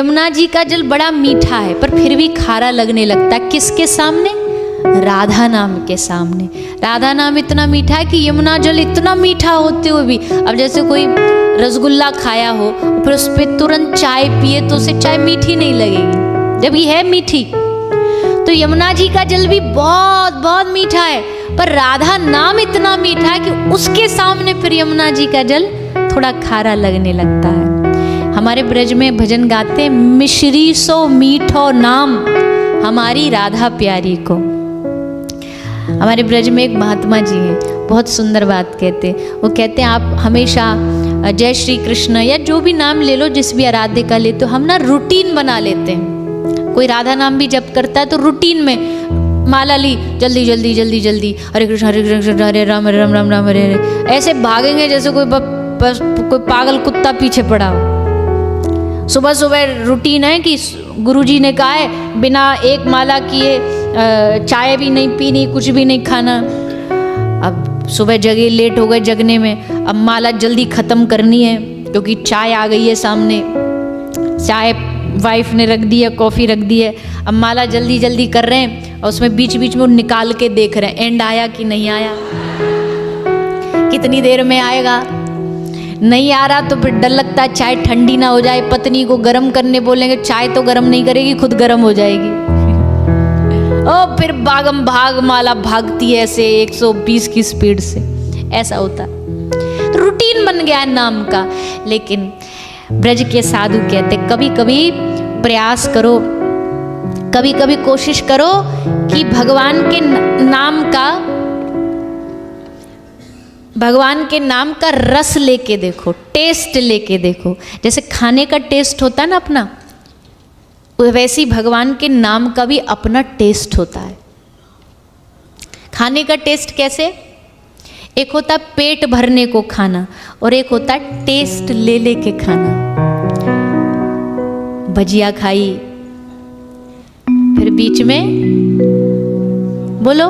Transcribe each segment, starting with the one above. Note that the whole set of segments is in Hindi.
यमुना जी का जल बड़ा मीठा है पर फिर भी खारा लगने लगता है। किसके सामने? राधा नाम के सामने। राधा नाम इतना मीठा है कि यमुना जल इतना मीठा होते हुए भी, अब जैसे कोई रसगुल्ला खाया हो फिर उस पर तुरंत चाय पिए तो उसे चाय मीठी नहीं लगेगी, जब ये है मीठी। तो यमुना जी का जल भी बहुत बहुत मीठा है, पर राधा नाम इतना मीठा है कि उसके सामने फिर यमुना जी का जल थोड़ा खारा लगने लगता है। हमारे ब्रज में भजन गाते हैं, मिश्री सो मीठो नाम हमारी राधा प्यारी को। हमारे ब्रज में एक महात्मा जी हैं, बहुत सुंदर बात कहते हैं। वो कहते हैं आप हमेशा जय श्री कृष्ण या जो भी नाम ले लो, जिस भी आराध्य का ले, तो हम ना रूटीन बना लेते हैं। कोई राधा नाम भी जप करता है तो रूटीन में माला ली, जल्दी जल्दी जल्दी जल्दी, हरे कृष्ण हरे राम राम राम हरे हरे, ऐसे भागेंगे जैसे कोई पागल कुत्ता पीछे पड़ा हो। सुबह सुबह रूटीन है कि गुरुजी ने कहा है बिना एक माला किए चाय भी नहीं पीनी, कुछ भी नहीं खाना। अब सुबह जगे, लेट हो गए जगने में, अब माला जल्दी ख़त्म करनी है क्योंकि चाय आ गई है सामने, चाय वाइफ ने रख दी है, कॉफ़ी रख दी है। अब माला जल्दी जल्दी कर रहे हैं और उसमें बीच बीच में निकाल के देख रहे हैं एंड आया कि नहीं आया, कितनी देर में आएगा। नहीं आ रहा तो फिर डर लगता है चाय ठंडी ना हो जाए, पत्नी को गर्म करने बोलेंगे, चाय तो गर्म नहीं करेगी, खुद गर्म हो जाएगी। ओ फिर भागम भाग माला भागती है ऐसे 120 की स्पीड से, ऐसा होता। रूटीन बन गया है नाम का। लेकिन ब्रज के साधु कहते कभी कभी प्रयास करो, कभी कभी कोशिश करो कि भगवान के नाम का रस लेके देखो, टेस्ट लेके देखो। जैसे खाने का टेस्ट होता है ना अपना, वैसे ही भगवान के नाम का भी अपना टेस्ट होता है। खाने का टेस्ट कैसे? एक होता है पेट भरने को खाना और एक होता है टेस्ट ले लेके खाना। भजिया खाई, फिर बीच में बोलो,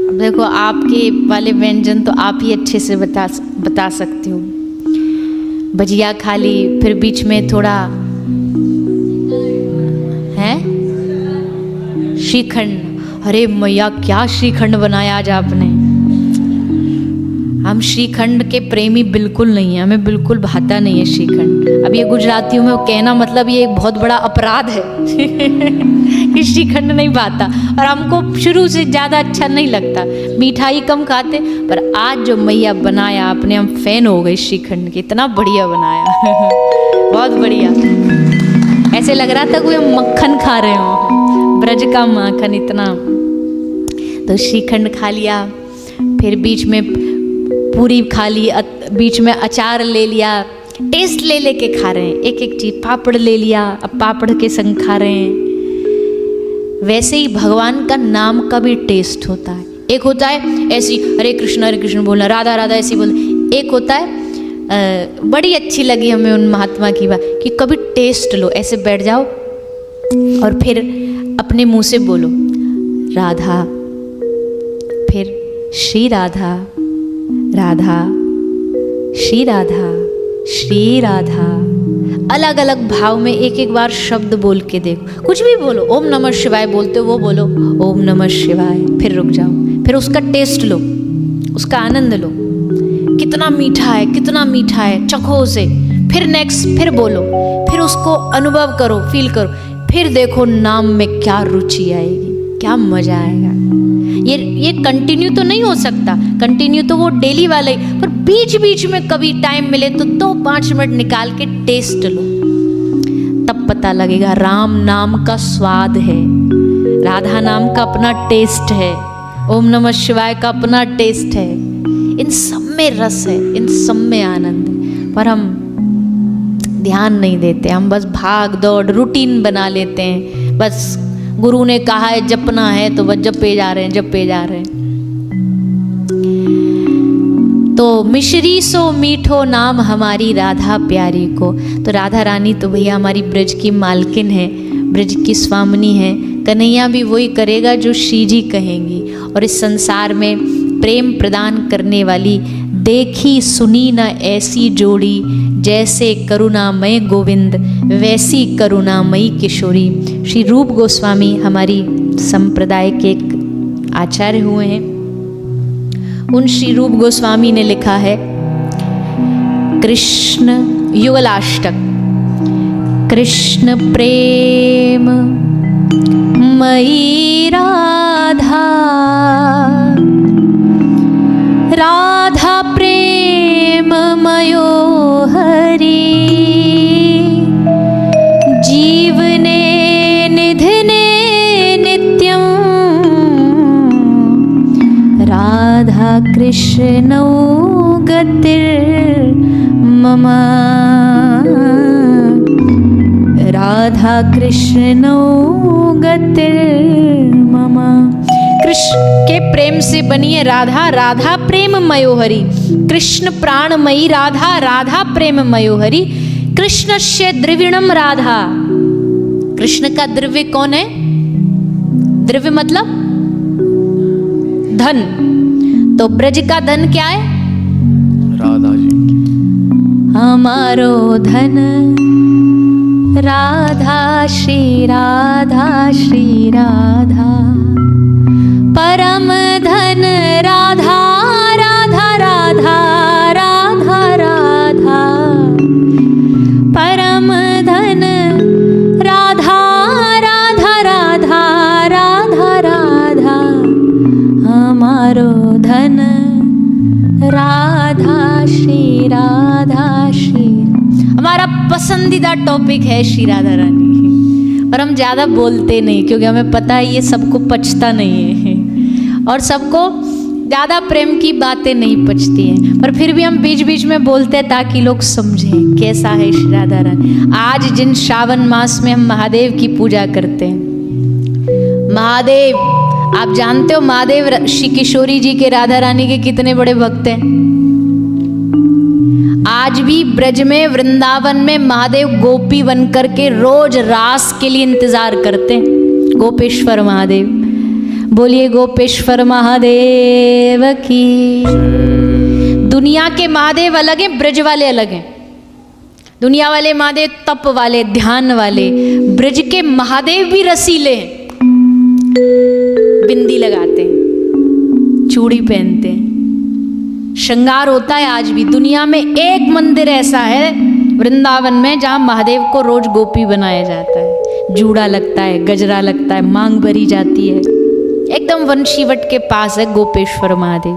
अब देखो आपके वाले व्यंजन तो आप ही अच्छे से बता सकते हो। भजिया खा ली, फिर बीच में थोड़ा है श्रीखंड। अरे मैया क्या श्रीखंड बनाया आज आपने। हम श्रीखंड के प्रेमी बिल्कुल नहीं है, हमें बिल्कुल भाता नहीं है श्रीखंड। अब ये गुजरातियों में कहना मतलब ये एक बहुत बड़ा अपराध है कि श्रीखंड नहीं भाता, और हमको शुरू से ज़्यादा अच्छा नहीं लगता, मिठाई कम खाते। पर आज जो मैया बनाया आपने, हम फैन हो गए श्रीखंड के, इतना बढ़िया बनाया बहुत बढ़िया। ऐसे लग रहा था कोई हम मक्खन खा रहे हो, ब्रज का माखन इतना। तो श्रीखंड खा लिया, फिर बीच में पूरी खा ली, बीच में अचार ले लिया, टेस्ट ले लेके खा रहे हैं एक एक चीज। पापड़ ले लिया, अब पापड़ के संग खा रहे हैं। वैसे ही भगवान का नाम का भी टेस्ट होता है। एक होता है ऐसी हरे कृष्ण बोलना, राधा राधा ऐसी बोलना। एक होता है बड़ी अच्छी लगी हमें उन महात्मा की बात कि कभी टेस्ट लो, ऐसे बैठ जाओ और फिर अपने मुंह से बोलो राधा, फिर श्री राधा राधा श्री राधा श्री राधा, अलग अलग भाव में एक एक बार शब्द बोल के देखो। कुछ भी बोलो, ओम नमः शिवाय बोलते हो वो बोलो ओम नमः शिवाय, फिर रुक जाओ, फिर उसका टेस्ट लो, उसका आनंद लो, कितना मीठा है, कितना मीठा है, चखो उसे। फिर नेक्स्ट, फिर बोलो, फिर उसको अनुभव करो, फील करो, फिर देखो नाम में क्या रुचि आएगी, क्या मजा आएगा। ये कंटिन्यू तो नहीं हो सकता, कंटिन्यू तो वो डेली वाला ही, पर बीच बीच में कभी टाइम मिले तो 2-5 मिनट निकाल के टेस्ट लो, तब पता लगेगा राम नाम का स्वाद है, राधा नाम का अपना टेस्ट है, ओम नमः शिवाय का अपना टेस्ट है। इन सब में रस है, इन सब में आनंद है, पर हम ध्यान नहीं देते। हम बस भाग दौड़ रूटीन बना लेते हैं, बस गुरु ने कहा है जपना है तो बस जपे जा रहे हैं, जपे जा रहे हैं। तो मिश्री सो मीठो नाम हमारी राधा प्यारी को। तो राधा रानी तो भैया हमारी ब्रज की मालकिन है, ब्रज की स्वामिनी है। कन्हैया भी वही करेगा जो श्री जी कहेंगी। और इस संसार में प्रेम प्रदान करने वाली देखी सुनी न ऐसी जोड़ी, जैसे करुणामय गोविंद वैसी करुणामयी किशोरी। श्री रूप गोस्वामी हमारी संप्रदाय के एक आचार्य हुए हैं। उन श्री रूप गोस्वामी ने लिखा है कृष्ण युगलाष्टक। कृष्ण प्रेम मयि राधा, राधा प्रेम मयो हरि, जीवने निधने नित्यं, राधा कृष्णौ गतिर्मम, राधा कृष्णौ गतिर्मम। कृष्ण के प्रेम से बनी है राधा, राधा प्रेम मयोहरी। कृष्ण प्राणमयी राधा, राधा प्रेम मयोहरी। कृष्णस्य द्रविणम राधा। कृष्ण का द्रव्य कौन है? द्रव्य मतलब धन। तो ब्रज का धन क्या है? राधा जी। हमारो धन राधा श्री राधा श्री राधा, परम धन राधा राधा राधा राधा राधा, परम धन राधा राधा राधा राधा राधा, हमारो धन राधा श्री राधा श्री। हमारा पसंदीदा टॉपिक है श्री राधा रानी, पर हम ज़्यादा बोलते नहीं क्योंकि हमें पता है ये सबको पचता नहीं है और सबको ज़्यादा प्रेम की बातें नहीं पचती हैं, पर फिर भी हम बीच बीच में बोलते हैं ताकि लोग समझें कैसा है श्री राधा रानी। आज जिन श्रावण मास में हम महादेव की पूजा करते हैं, महादेव आप जानते हो महादेव श्री किशोरी जी के राधा रानी के कितने बड़े भक्त हैं। आज भी ब्रज में वृंदावन में महादेव गोपी बन करके रोज रास के लिए इंतजार करते हैं। गोपेश्वर महादेव, बोलिए गोपेश्वर महादेव की। दुनिया के महादेव अलग हैं, ब्रज वाले अलग हैं। दुनिया वाले महादेव तप वाले, ध्यान वाले, ब्रज के महादेव भी रसीले हैं। बिंदी लगाते हैं, चूड़ी पहनते हैं, श्रृंगार होता है। आज भी दुनिया में एक मंदिर ऐसा है वृंदावन में जहाँ महादेव को रोज गोपी बनाया जाता है। जूड़ा लगता है, गजरा लगता है, मांग भरी जाती है। एकदम वंशीवट के पास है गोपेश्वर महादेव।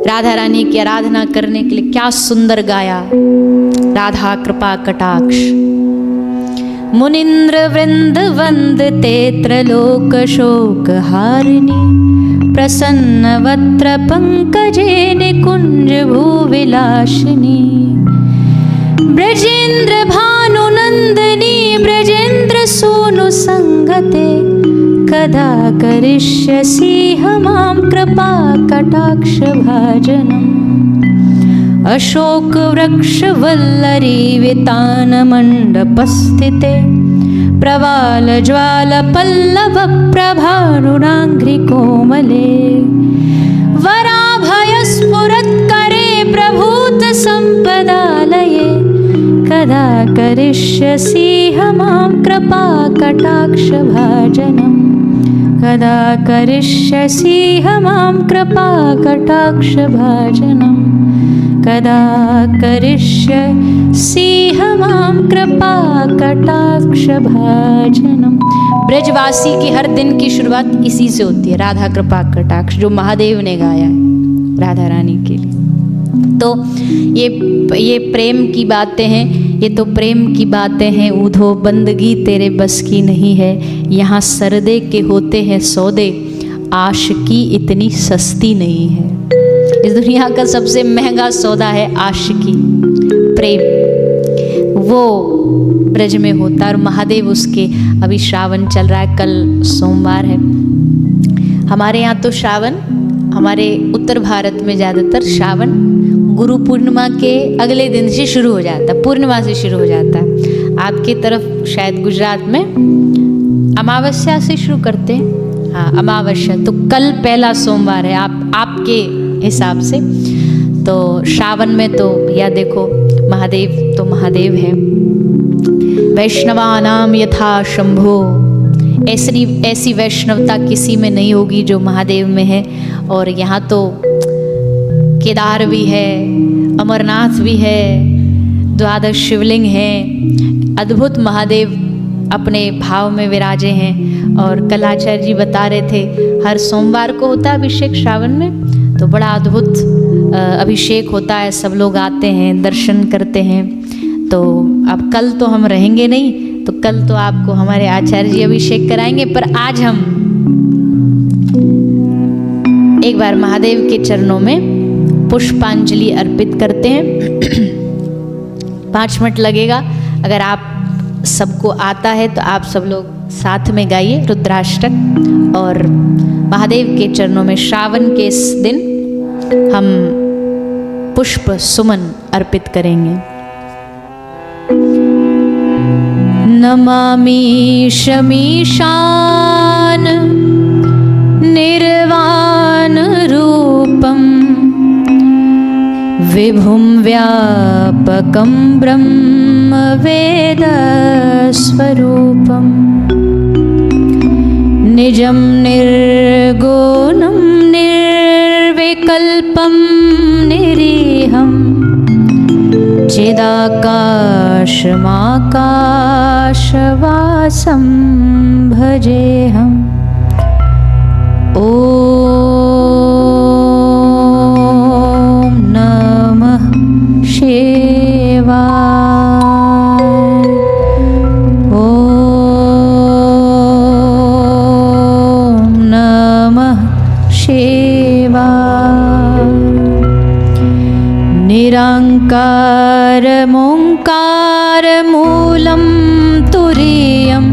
राधा रानी की आराधना करने के लिए क्या सुंदर गाया, राधा कृपा कटाक्ष। मुनिंद्र वृंद वंदते त्रलोक शोक हारिणी, प्रसन्न वक्त्र पंकजे निकुंज भूविलासिनी। ब्रजेंद्र भानुनंदिनी ब्रजेंद्र सोनु संगते, कदा करिष्यसि हमां कृपा कटाक्ष भाजनम्। अशोक वृक्ष वल्लरी वितान मंडपस्थिते, प्रवाल ज्वाल पल्लव प्रभारुणांघ्रि कोमले। वराभय स्फुरत्करे प्रभूत संपदालये, कदा करिष्यसि हमां कृपा कटाक्ष भाजनम्। कदा करिष्यसि हमां कृपा कटाक्ष भाजनम्। कदा करिष्यसि हमां कृपा कटाक्ष भाजनम्। ब्रजवासी की हर दिन की शुरुआत इसी से होती है, राधा कृपा कटाक्ष, जो महादेव ने गाया है राधा रानी के लिए। तो ये प्रेम की बातें हैं, ये तो प्रेम की बातें हैं। ऊधो बंदगी तेरे बस की नहीं है, यहाँ सरदे के होते हैं सौदे, आशिकी इतनी सस्ती नहीं है। इस दुनिया का सबसे महंगा सौदा है आशिकी, प्रेम। वो ब्रज में होता है और महादेव उसके। अभी श्रावण चल रहा है, कल सोमवार है। हमारे यहाँ तो श्रावण, हमारे उत्तर भारत में ज़्यादातर श्रावण गुरु पूर्णिमा के अगले दिन से शुरू हो जाता है, पूर्णिमा से शुरू हो जाता है। आपकी तरफ शायद गुजरात में अमावस्या से शुरू करते हैं। हाँ, अमावस्या। तो कल पहला सोमवार है आपके हिसाब से। तो श्रावण में तो भैया देखो महादेव तो महादेव है, वैष्णवानाम यथा शंभो, ऐसी वैष्णवता किसी में नहीं होगी जो महादेव में है। और यहाँ तो केदार भी है, अमरनाथ भी है, 12 शिवलिंग है, अद्भुत महादेव अपने भाव में विराजे हैं। और कल आचार्य जी बता रहे थे हर सोमवार को होता है अभिषेक श्रावण में, तो बड़ा अद्भुत अभिषेक होता है, सब लोग आते हैं दर्शन करते हैं। तो अब कल तो हम रहेंगे नहीं, तो कल तो आपको हमारे आचार्य जी अभिषेक कराएंगे, पर आज हम एक बार महादेव के चरणों में पुष्पांजलि अर्पित करते हैं। 5 मिनट लगेगा। अगर आप सबको आता है तो आप सब लोग साथ में गाइए रुद्राष्टक, और महादेव के चरणों में श्रावण के इस दिन हम पुष्प सुमन अर्पित करेंगे। नमामि शमीशान निर्वाण रूपम विभुं व्यापकं ब्रह्म वेद स्वरूपम निजं निर्गुणं निर्विकल्पं निरीहं चिदाकाशमाकाशवासं भजेऽहम्। ॐ नमः शिवाय। ॐ नमः शिवाय। निरङ्कारमोङ्कारमूलं तुरीयं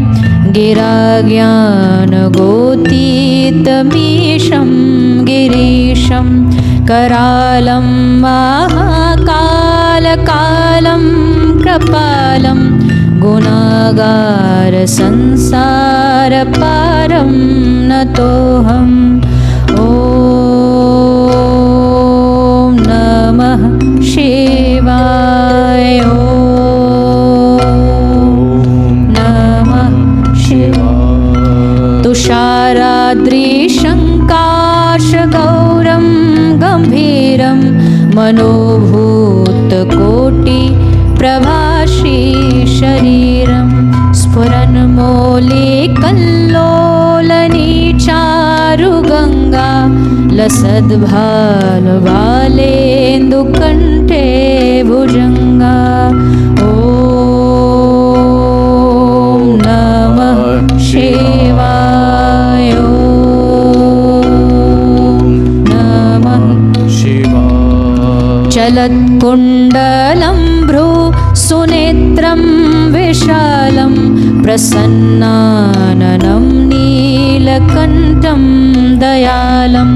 गिराज्ञानगोतीतमीशं गिरीशं करालं महाकालकालं कृपालं गुणागारसंसारपारं नतोऽहम्। ॐ नमः शिवाय। ॐ नमः शिवाय। तुषाराद्रिशङ्काशगौरं गम्भीरं मनोभूतकोटिप्रभाषी शरीरं स्फुरन्मौलिकल्लोलनीचारुगङ्गा लसद्भालबालेन्दुकण्ठे भुजङ्गा। ॐ नमः शिवाय। ॐ नमः शिवाय। चलत्कुण्डलं भ्रूसुनेत्रं विशालं प्रसन्नाननं नीलकण्ठं दयालं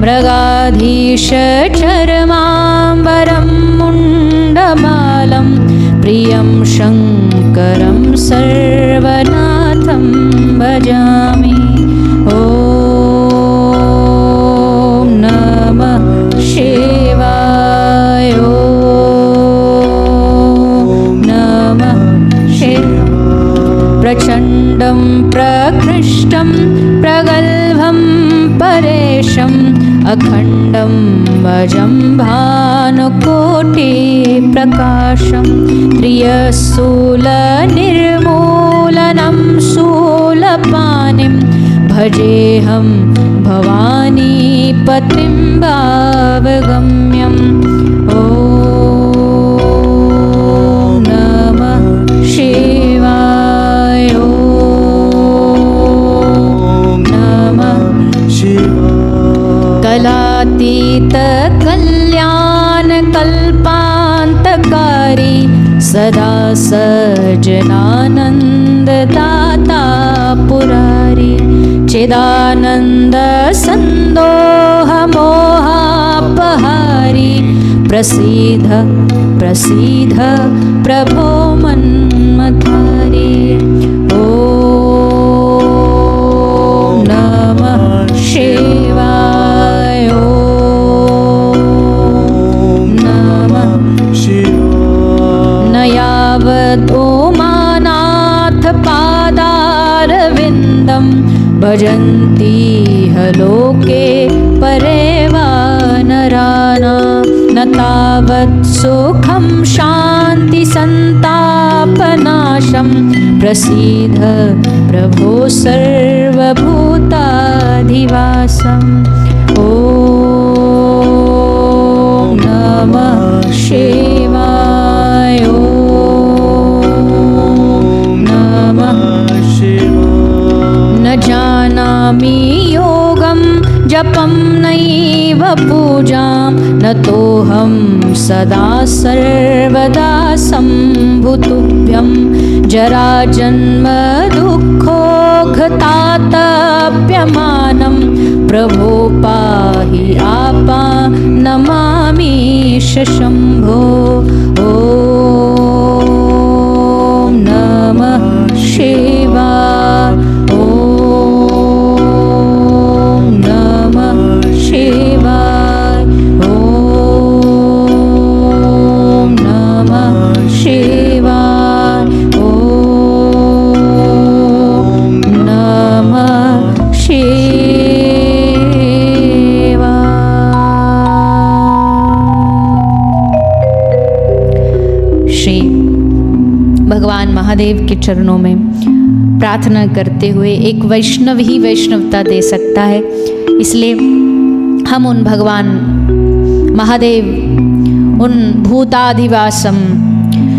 मृगाधीशचर्माम्बरं मुण्डमालं प्रियं शङ्करं सर्वनाथं भजामि। ॐ नमः शिवाय। ॐ नमः शिवाय। प्रचण्डं प्रकृष्टं प्रगल्भं परेशम् अखण्डं वजं भानुकोटिप्रकाशं त्रियशूलनिर्मूलनं शूलपाणिं भजेऽहं भवानीपतिं भावगम्यम्। ॐ नमः शिवाय। ॐ नमः शिवाय। कलातीतकल्याणकल्पान्तकारी सदा सज्जनानन्ददाता पुरारी चिदानन्दसन्दोहमोहापहारी प्रसीद प्रसीद प्रभो मन्मथारी। ॐ नमः शिवाय। ॐ गोविन्दं भजन्ति ह लोके परेवा नराणां न तावत् सुखं शान्ति सन्तापनाशं प्रसीद प्रभो सर्वभूताधिवासम् ॐ नमः शिवाय ॐ नमः न जानामि योगं जपं नैव पूजां न तोऽहं सदा सर्वदा सम्भुतुभ्यं जराजन्म दुःखोघतातप्यमानं प्रभो पाहि नमामि शम्भो ॐ नमः शिवाय ॐ नमः शिवाय ॐ नमः शिवाय ॐ नमः श्री भगवान महादेव के चरणों में प्रार्थना करते हुए एक वैष्णव ही वैष्णवता दे सकता है। इसलिए हम उन भगवान महादेव, उन भूताधिवासम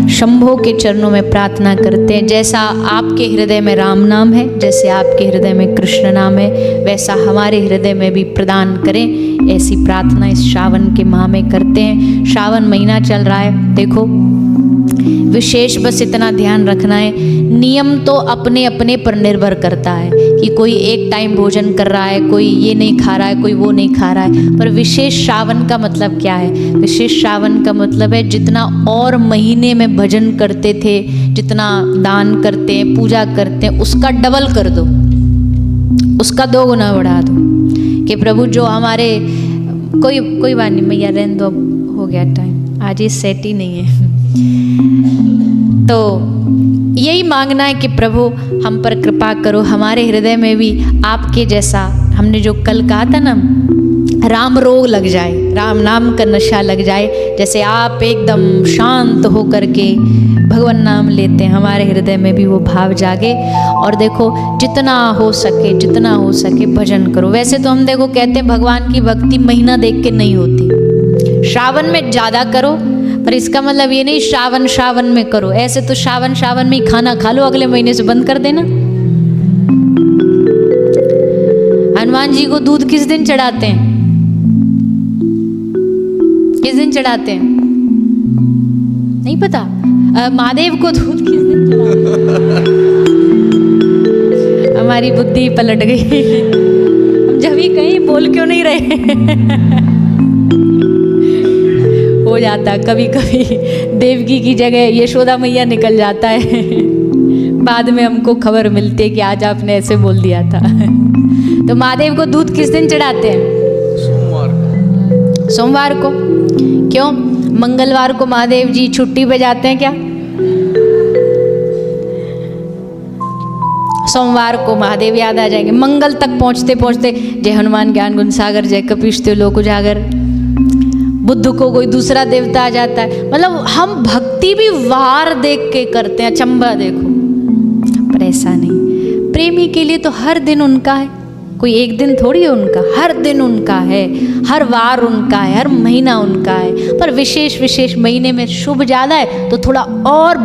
शंभो के चरणों में प्रार्थना करते हैं। जैसा आपके हृदय में राम नाम है, जैसे आपके हृदय में कृष्ण नाम है, वैसा हमारे हृदय में भी प्रदान करें। ऐसी प्रार्थना इस श्रावण के माह में करते हैं। श्रावण महीना चल रहा है, देखो विशेष बस इतना ध्यान रखना है, नियम तो अपने अपने पर निर्भर करता है कि कोई एक टाइम भोजन कर रहा है, कोई ये नहीं खा रहा है, कोई वो नहीं खा रहा है। पर विशेष श्रावण का मतलब क्या है? विशेष श्रावण का मतलब है जितना और महीने में भजन करते थे, जितना दान करते हैं, पूजा करते हैं, उसका डबल कर दो, उसका 2 गुना बढ़ा दो कि प्रभु जो हमारे कोई बात नहीं मैया, रहने दो, हो गया टाइम, आज ये सेट ही नहीं है। तो यही मांगना है कि प्रभु हम पर कृपा करो, हमारे हृदय में भी आपके जैसा, हमने जो कल कहा था ना, राम रोग लग जाए, राम नाम का नशा लग जाए। जैसे आप एकदम शांत हो करके भगवान नाम लेते हैं, हमारे हृदय में भी वो भाव जागे। और देखो जितना हो सके भजन करो। वैसे तो हम देखो कहते हैं भगवान की भक्ति महीना देख के नहीं होती, श्रावण में ज़्यादा करो, पर इसका मतलब ये नहीं श्रावण में करो। ऐसे तो श्रावण में ही खाना खा लो, अगले महीने से बंद कर देना। हनुमान जी को दूध किस दिन चढ़ाते हैं? किस दिन चढ़ाते हैं? नहीं पता। महादेव को दूध किस दिन चढ़ाते हैं? हमारी बुद्धि पलट गई, हम जब ही कहीं बोल क्यों नहीं रहे। हो जाता कभी कभी देवकी की जगह यशोदा मैया निकल जाता है। बाद में हमको खबर मिलती है कि आज आपने ऐसे बोल दिया था। तो महादेव को दूध किस दिन चढ़ाते हैं? सोमवार को। क्यों? मंगलवार को महादेव जी छुट्टी पे जाते हैं क्या? सोमवार को महादेव याद आ जाएंगे। मंगल तक पहुंचते पहुंचते जय हनुमान ज्ञान गुण सागर, जय कपीश त्रिलोक उजागर। बुद्ध को कोई दूसरा देवता आ जाता है। मतलब हम भक्ति भी वार देख के करते हैं, अचंबा देखो। पर ऐसा नहीं, प्रेमी के लिए तो हर दिन उनका है, कोई एक दिन थोड़ी है उनका, हर दिन उनका है, हर वार उनका है, हर महीना उनका है। पर विशेष महीने में शुभ ज़्यादा है तो थोड़ा और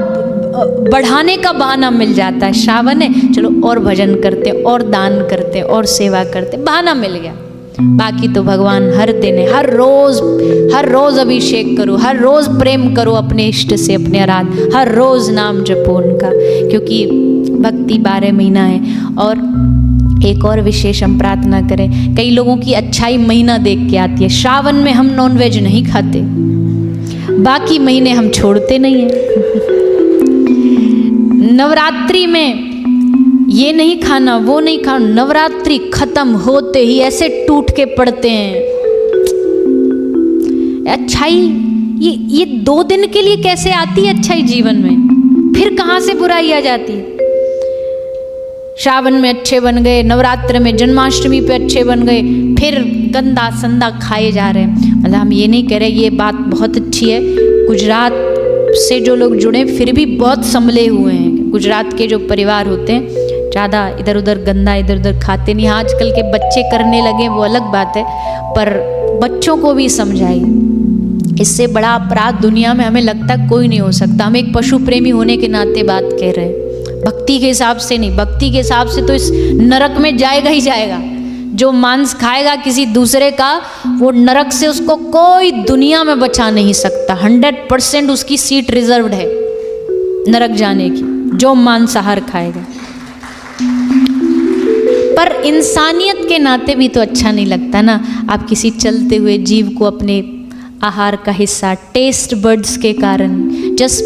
बढ़ाने का बहाना मिल जाता है। श्रावण है, चलो और भजन करते, और दान करते, और सेवा करते, बहाना मिल गया। बाकी तो भगवान हर दिन है, हर रोज अभिषेक करो, हर रोज प्रेम करो अपने इष्ट से, अपने आराध्य, हर रोज नाम जपो उनका, क्योंकि भक्ति 12 महीना है। और एक और विशेष हम प्रार्थना करें, कई लोगों की अच्छाई महीना देख के आती है। श्रावण में हम नॉनवेज नहीं खाते, बाकी महीने हम छोड़ते नहीं हैं। नवरात्रि में ये नहीं खाना, वो नहीं खाना, नवरात्रि खत्म होते ही ऐसे टूट के पड़ते हैं। अच्छाई ये 2 दिन के लिए कैसे आती है अच्छाई जीवन में, फिर कहाँ से बुराई आ जाती है। श्रावण में अच्छे बन गए, नवरात्र में जन्माष्टमी पे अच्छे बन गए, फिर गंदा संदा खाए जा रहे हैं। मतलब हम ये नहीं कह रहे, ये बात बहुत अच्छी है। गुजरात से जो लोग जुड़े फिर भी बहुत संभले हुए हैं। गुजरात के जो परिवार होते हैं ज़्यादा इधर उधर गंदा इधर उधर खाते नहीं। आजकल के बच्चे करने लगे वो अलग बात है, पर बच्चों को भी समझाइए। इससे बड़ा अपराध दुनिया में हमें लगता है कोई नहीं हो सकता। हम एक पशु प्रेमी होने के नाते बात कह रहे हैं, भक्ति के हिसाब से नहीं। भक्ति के हिसाब से तो इस नरक में जाएगा ही जाएगा। जो मांस खाएगा किसी दूसरे का, वो नरक से उसको कोई दुनिया में बचा नहीं सकता। 100% उसकी सीट रिजर्व्ड है नरक जाने की, जो मांसाहार खाएगा। पर इंसानियत के नाते भी तो अच्छा नहीं लगता ना। आप किसी चलते हुए जीव को अपने आहार का हिस्सा टेस्ट बर्ड्स के कारण, जस्ट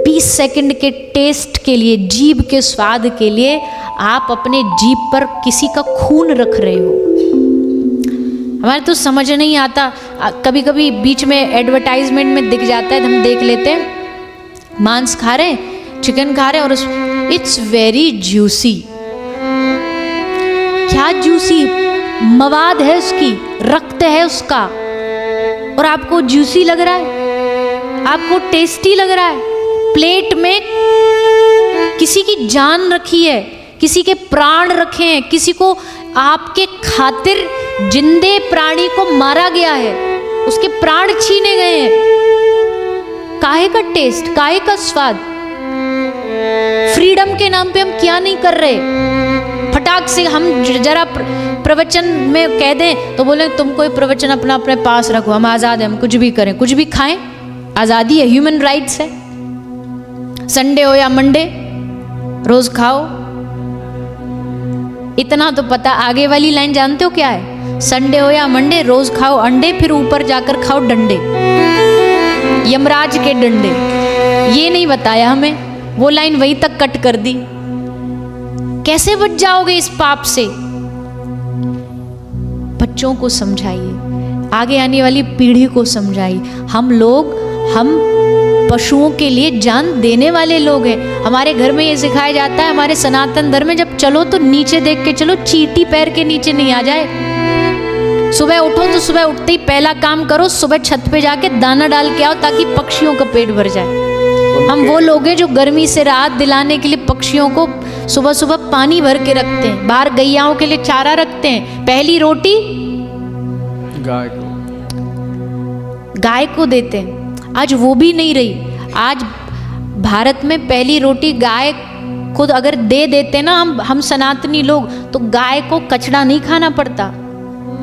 20 सेकंड के टेस्ट के लिए, जीभ के स्वाद के लिए आप अपने जीभ पर किसी का खून रख रहे हो। हमारे तो समझ नहीं आता। कभी कभी बीच में एडवर्टाइजमेंट में दिख जाता है, हम देख लेते हैं, मांस खा रहे हैं, चिकन खा रहे हैं और इट्स वेरी जूसी। क्या जूसी? मवाद है उसकी, रक्त है उसका, और आपको जूसी लग रहा है, आपको टेस्टी लग रहा है। प्लेट में किसी की जान रखी है, किसी के प्राण रखे हैं, किसी को आपके खातिर जिंदे प्राणी को मारा गया है, उसके प्राण छीने गए हैं। काहे का टेस्ट, काहे का स्वाद? फ्रीडम के नाम पे हम क्या नहीं कर रहे। फटाक से हम जरा प्रवचन में कह दें तो बोले तुम कोई प्रवचन अपना अपने पास रखो, हम आज़ाद हैं, हम कुछ भी करें, कुछ भी खाएं, आज़ादी है, ह्यूमन राइट्स है। संडे हो या मंडे रोज खाओ। इतना तो पता, आगे वाली लाइन जानते हो क्या है? संडे हो या मंडे रोज खाओ अंडे, फिर ऊपर जाकर खाओ डंडे, यमराज के डंडे। ये नहीं बताया हमें, वो लाइन वहीं तक कट कर दी। कैसे बच जाओगे इस पाप से? बच्चों को समझाइए, आगे आने वाली पीढ़ी को समझाइए। हम पशुओं के लिए जान देने वाले लोग हैं। हमारे घर में ये सिखाया जाता है, हमारे सनातन धर्म में, जब चलो तो नीचे देख के चलो, चींटी पैर के नीचे नहीं आ जाए। सुबह उठो तो सुबह उठते ही पहला काम करो, सुबह छत पे जाके दाना डाल के आओ ताकि पक्षियों का पेट भर जाए। हम वो लोग हैं जो गर्मी से राहत दिलाने के लिए पक्षियों को सुबह सुबह पानी भर के रखते हैं, बाहर गैयाओं के लिए चारा रखते हैं, पहली रोटी गाय को देते हैं। आज वो भी नहीं रही। आज भारत में पहली रोटी गाय खुद अगर दे देते ना हम सनातनी लोग, तो गाय को कचड़ा नहीं खाना पड़ता,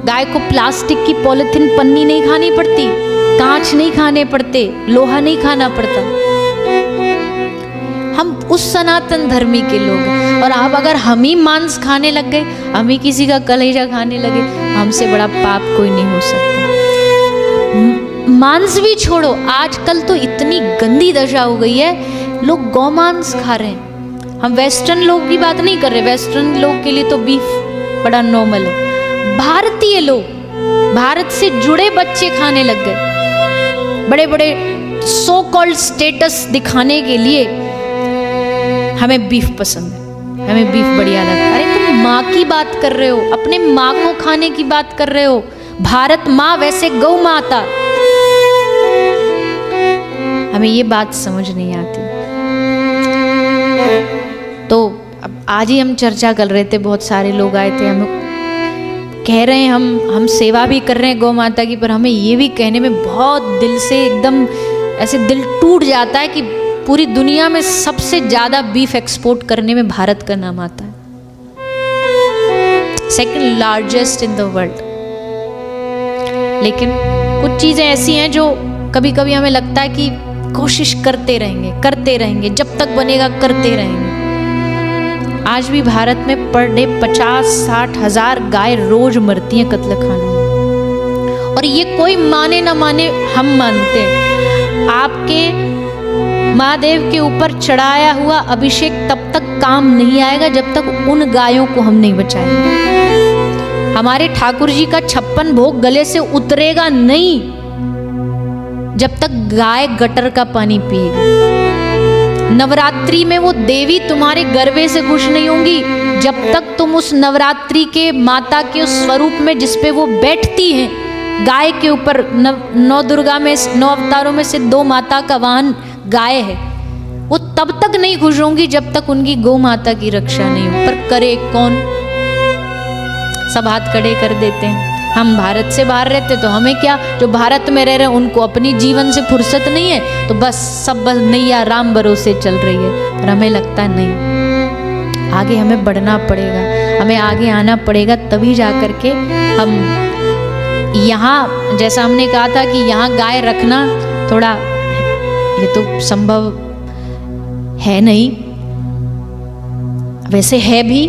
गाय को प्लास्टिक की पॉलिथीन पन्नी नहीं खानी पड़ती, कांच नहीं खाने पड़ते, लोहा नहीं खाना पड़ता। हम उस सनातन धर्मी के लोग हैं। और अब अगर हम ही मांस खाने लग गए, हम ही किसी का कलेजा खाने लगे, हमसे बड़ा पाप कोई नहीं हो सकता। मांस भी छोड़ो, आजकल तो इतनी गंदी दशा हो गई है, लोग गौमांस खा रहे हैं। हम वेस्टर्न लोग की बात नहीं कर रहे, वेस्टर्न लोग के लिए तो बीफ बड़ा नॉर्मल है। भारतीय लोग, भारत से जुड़े बच्चे खाने लग गए, बड़े बड़े सो कॉल्ड स्टेटस दिखाने के लिए हमें बीफ पसंद है, हमें बीफ बढ़िया लगता है। अरे तुम माँ की बात कर रहे हो, अपने माँ को खाने की बात कर रहे हो। भारत माँ, वैसे गौ माता। हमें ये बात समझ नहीं आती। तो अब आज ही हम चर्चा कर रहे थे, बहुत सारे लोग आए थे, हम कह रहे हैं हम सेवा भी कर रहे हैं गौ माता की, पर हमें ये भी कहने में बहुत दिल से एकदम ऐसे दिल टूट जाता है कि पूरी दुनिया में सबसे ज़्यादा बीफ एक्सपोर्ट करने में भारत का नाम आता है, second largest in the world. लेकिन कुछ चीज़ें ऐसी हैं जो कभी कभी हमें लगता है कि कोशिश करते रहेंगे, जब तक बनेगा करते रहेंगे। आज भी भारत में पर डे 50-60 हज़ार गाय रोज मरती हैं कत्ल खानों में। और ये कोई माने ना माने, हम मानते हैं। आपके महादेव के ऊपर चढ़ाया हुआ अभिषेक तब तक काम नहीं आएगा जब तक उन गायों को हम नहीं बचाएंगे। हमारे ठाकुर जी का 56 भोग गले से उतरेगा नहीं जब तक गाय गटर का पानी पिएगी। नवरात्रि में वो देवी तुम्हारे गर्वे से खुश नहीं होंगी जब तक तुम उस नवरात्रि के माता के उस स्वरूप में जिस पे वो बैठती हैं, गाय के ऊपर, नौ दुर्गा में 9 अवतारों में से 2 माता का वाहन गाय है, वो तब तक नहीं खुश होंगी जब तक उनकी गौ माता की रक्षा नहीं हो। पर करे कौन? सब हाथ खड़े कर देते हैं। हम भारत से बाहर रहते तो हमें क्या, जो भारत में रह रहे हैं उनको अपनी जीवन से फुर्सत नहीं है, तो बस सब बस नैया राम भरोसे चल रही है। और हमें लगता है नहीं, आगे हमें बढ़ना पड़ेगा, हमें आगे आना पड़ेगा, तभी जा कर के हम यहाँ, जैसा हमने कहा था कि यहाँ गाय रखना थोड़ा, ये तो संभव है नहीं, वैसे है भी।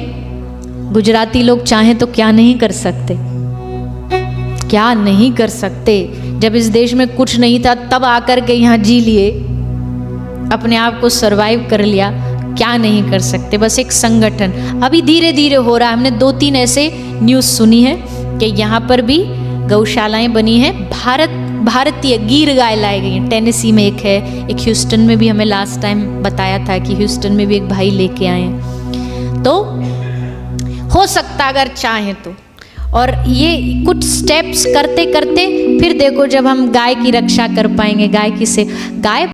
गुजराती लोग चाहें तो क्या नहीं कर सकते, क्या नहीं कर सकते। जब इस देश में कुछ नहीं था तब आकर के यहाँ जी लिए, अपने आप को सरवाइव कर लिया, क्या नहीं कर सकते। बस एक संगठन अभी धीरे धीरे हो रहा है। हमने 2-3 ऐसे न्यूज़ सुनी है कि यहाँ पर भी गौशालाएं बनी हैं, भारतीय गिर गाय लाई गई हैं। टेनेसी में एक है, एक ह्यूस्टन में भी हमें लास्ट टाइम बताया था कि ह्यूस्टन में भी एक भाई लेके आए हैं। तो हो सकता अगर चाहें तो, और ये कुछ स्टेप्स करते करते फिर देखो जब हम गाय की रक्षा कर पाएंगे, गाय